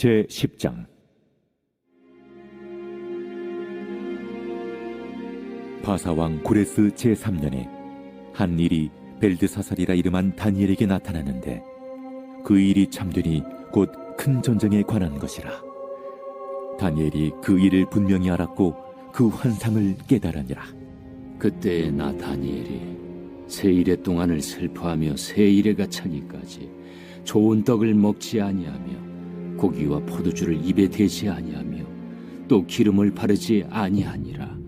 제10장. 바사왕 고레스 제3년에 한 일이 벨드사살이라 이름한 다니엘에게 나타나는데, 그 일이 참되니 곧 큰 전쟁에 관한 것이라. 다니엘이 그 일을 분명히 알았고 그 환상을 깨달으니라. 그때 나 다니엘이 세 일의 동안을 슬퍼하며 세 일에가 차기까지 좋은 떡을 먹지 아니하며 고기와 포도주를 입에 대지 아니하며 또 기름을 바르지 아니하니라.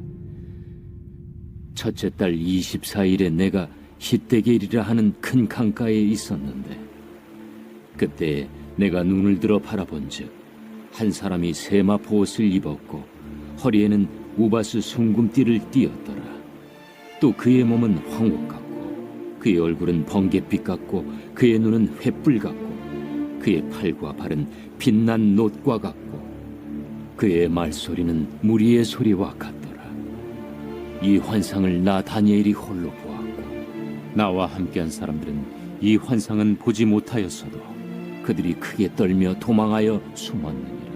첫째 달 24일에 내가 히데겔이라 하는 큰 강가에 있었는데, 그때 내가 눈을 들어 바라본즉 한 사람이 세마포 옷을 입었고 허리에는 우바스 숭금띠를 띠었더라. 또 그의 몸은 황옥 같고 그의 얼굴은 번갯빛 같고 그의 눈은 횃불 같고 그의 팔과 발은 빛난 놋과 같고 그의 말소리는 무리의 소리와 같더라. 이 환상을 나 다니엘이 홀로 보았고 나와 함께한 사람들은 이 환상은 보지 못하였어도 그들이 크게 떨며 도망하여 숨었느니라.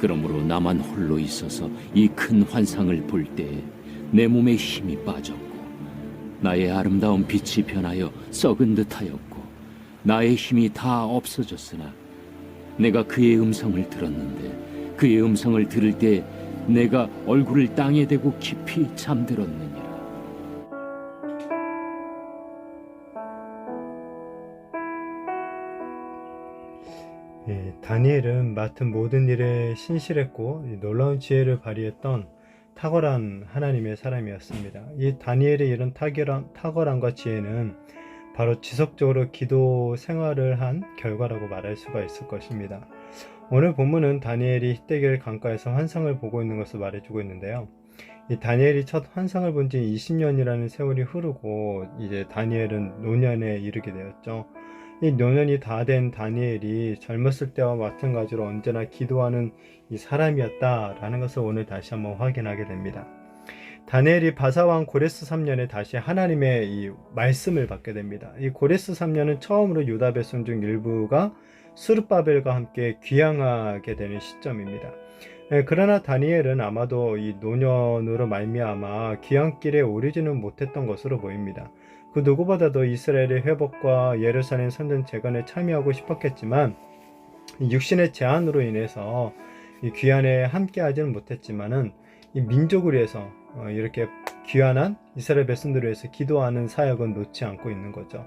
그러므로 나만 홀로 있어서 이 큰 환상을 볼 때에 내 몸에 힘이 빠졌고 나의 아름다운 빛이 변하여 썩은 듯하였고 나의 힘이 다 없어졌으나 내가 그의 음성을 들었는데 그의 음성을 들을 때 내가 얼굴을 땅에 대고 깊이 잠들었느니라. 다니엘은 맡은 모든 일에 신실했고 놀라운 지혜를 발휘했던 탁월한 하나님의 사람이었습니다. 이 다니엘의 이런 탁월함과 지혜는 바로 지속적으로 기도 생활을 한 결과라고 말할 수가 있을 것입니다. 오늘 본문은 다니엘이 히데겔 강가에서 환상을 보고 있는 것을 말해주고 있는데요. 이 다니엘이 첫 환상을 본 지 20년이라는 세월이 흐르고 이제 다니엘은 노년에 이르게 되었죠. 이 노년이 다 된 다니엘이 젊었을 때와 마찬가지로 언제나 기도하는 이 사람이었다라는 것을 오늘 다시 한번 확인하게 됩니다. 다니엘이 바사왕 고레스 3년에 다시 하나님의 이 말씀을 받게 됩니다. 이 고레스 3년은 처음으로 유다 백성 중 일부가 스룹바벨과 함께 귀향하게 되는 시점입니다. 그러나 다니엘은 아마도 이 노년으로 말미암아 귀향길에 오르지는 못했던 것으로 보입니다. 그 누구보다도 이스라엘의 회복과 예루살렘 선전 재건에 참여하고 싶었겠지만 육신의 제한으로 인해서 이 귀환에 함께하지는 못했지만은 이 민족을 위해서 이렇게 귀환한 이스라엘 백성들을 위해서 기도하는 사역은 놓지 않고 있는 거죠.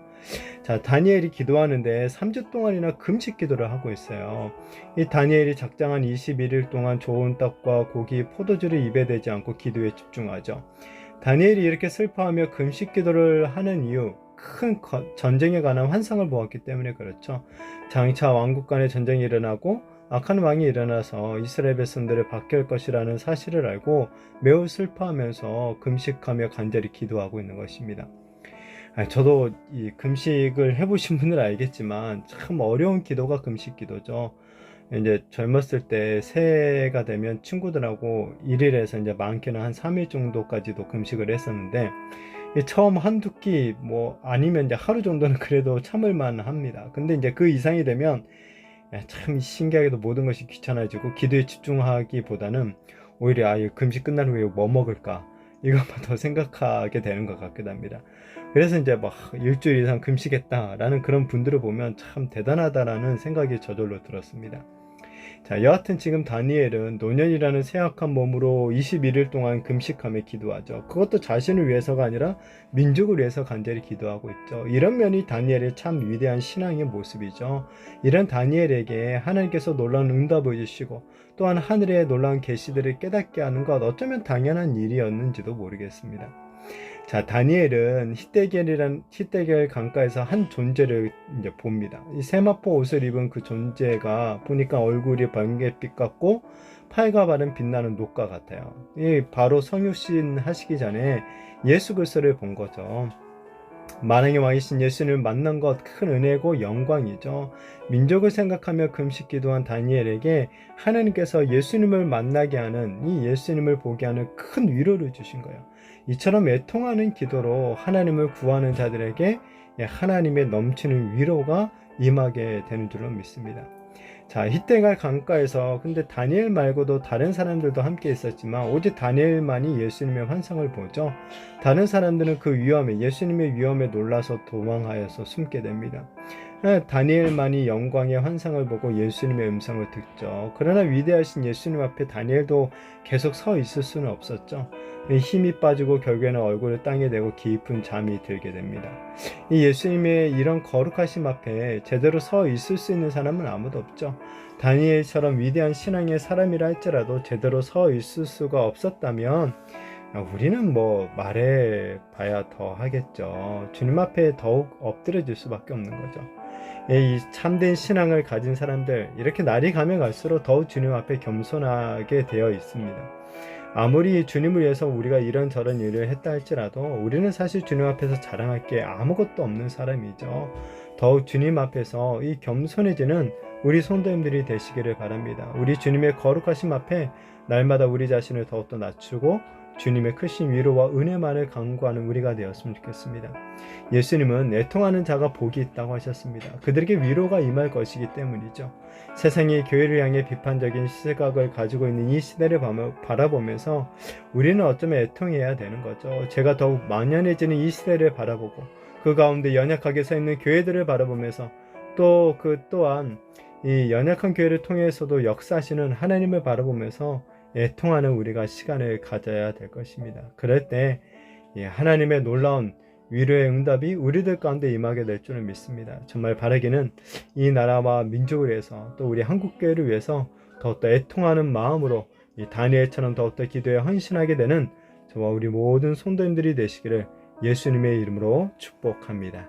자, 다니엘이 기도하는데 3주 동안이나 금식 기도를 하고 있어요. 이 다니엘이 작정한 21일 동안 좋은 떡과 고기, 포도주를 입에 대지 않고 기도에 집중하죠. 다니엘이 이렇게 슬퍼하며 금식 기도를 하는 이유, 큰 전쟁에 관한 환상을 보았기 때문에 그렇죠. 장차 왕국 간의 전쟁이 일어나고 악한 왕이 일어나서 이스라엘 백성들을 박해할 것이라는 사실을 알고 매우 슬퍼하면서 금식하며 간절히 기도하고 있는 것입니다. 저도 이 금식을 해보신 분들 알겠지만 참 어려운 기도가 금식 기도죠. 이제 젊었을 때 새해가 되면 친구들하고 1일에서 이제 많게는 한 3일 정도까지도 금식을 했었는데, 처음 한두 끼 뭐 아니면 이제 하루 정도는 그래도 참을만 합니다. 근데 이제 그 이상이 되면 참 신기하게도 모든 것이 귀찮아지고 기도에 집중하기보다는 오히려 금식 끝난 후에 뭐 먹을까 이것만 더 생각하게 되는 것 같기도 합니다. 그래서 이제 막 일주일 이상 금식했다라는 그런 분들을 보면 참 대단하다라는 생각이 저절로 들었습니다. 자, 여하튼 지금 다니엘은 노년이라는 쇠약한 몸으로 21일 동안 금식하며 기도하죠. 그것도 자신을 위해서가 아니라 민족을 위해서 간절히 기도하고 있죠. 이런 면이 다니엘의 참 위대한 신앙의 모습이죠. 이런 다니엘에게 하나님께서 놀라운 응답을 주시고 또한 하늘의 놀라운 계시들을 깨닫게 하는 것, 어쩌면 당연한 일이었는지도 모르겠습니다. 자, 다니엘은 히데겔 강가에서 한 존재를 이제 봅니다. 이 세마포 옷을 입은 그 존재가 보니까 얼굴이 번갯빛 같고 팔과 발은 빛나는 놋과 같아요. 이 바로 성육신 하시기 전에 예수 그리스도를 본 거죠. 만왕의 왕이신 예수님을 만난 것 큰 은혜고 영광이죠. 민족을 생각하며 금식 기도한 다니엘에게 하나님께서 예수님을 만나게 하는, 이 예수님을 보게 하는 큰 위로를 주신 거예요. 이처럼 애통하는 기도로 하나님을 구하는 자들에게 하나님의 넘치는 위로가 임하게 되는 줄로 믿습니다. 자, 히데갈 강가에서 근데 다니엘 말고도 다른 사람들도 함께 있었지만 오직 다니엘만이 예수님의 환상을 보죠. 다른 사람들은 그 위험에, 예수님의 위험에 놀라서 도망하여서 숨게 됩니다. 다니엘만이 영광의 환상을 보고 예수님의 음성을 듣죠. 그러나 위대하신 예수님 앞에 다니엘도 계속 서 있을 수는 없었죠. 힘이 빠지고 결국에는 얼굴을 땅에 대고 깊은 잠이 들게 됩니다. 이 예수님의 이런 거룩하심 앞에 제대로 서 있을 수 있는 사람은 아무도 없죠. 다니엘처럼 위대한 신앙의 사람이라 할지라도 제대로 서 있을 수가 없었다면 우리는 뭐 말해봐야 더 하겠죠. 주님 앞에 더욱 엎드려질 수밖에 없는 거죠. 이 참된 신앙을 가진 사람들, 이렇게 날이 가면 갈수록 더욱 주님 앞에 겸손하게 되어 있습니다. 아무리 주님을 위해서 우리가 이런저런 일을 했다 할지라도 우리는 사실 주님 앞에서 자랑할 게 아무것도 없는 사람이죠. 더욱 주님 앞에서 이 겸손해지는 우리 성도님들이 되시기를 바랍니다. 우리 주님의 거룩하심 앞에 날마다 우리 자신을 더욱더 낮추고 주님의 크신 위로와 은혜만을 간구하는 우리가 되었으면 좋겠습니다. 예수님은 애통하는 자가 복이 있다고 하셨습니다. 그들에게 위로가 임할 것이기 때문이죠. 세상이 교회를 향해 비판적인 시각을 가지고 있는 이 시대를 바라보면서 우리는 어쩌면 애통해야 되는 거죠. 제가 더욱 만연해지는 이 시대를 바라보고 그 가운데 연약하게 서 있는 교회들을 바라보면서 또 또한 이 연약한 교회를 통해서도 역사하시는 하나님을 바라보면서 애통하는 우리가 시간을 가져야 될 것입니다. 그럴 때 하나님의 놀라운 위로의 응답이 우리들 가운데 임하게 될 줄을 믿습니다. 정말 바라기는 이 나라와 민족을 위해서 또 우리 한국교회를 위해서 더욱더 애통하는 마음으로 이 다니엘처럼 더욱더 기도에 헌신하게 되는 저와 우리 모든 성도님들이 되시기를 예수님의 이름으로 축복합니다.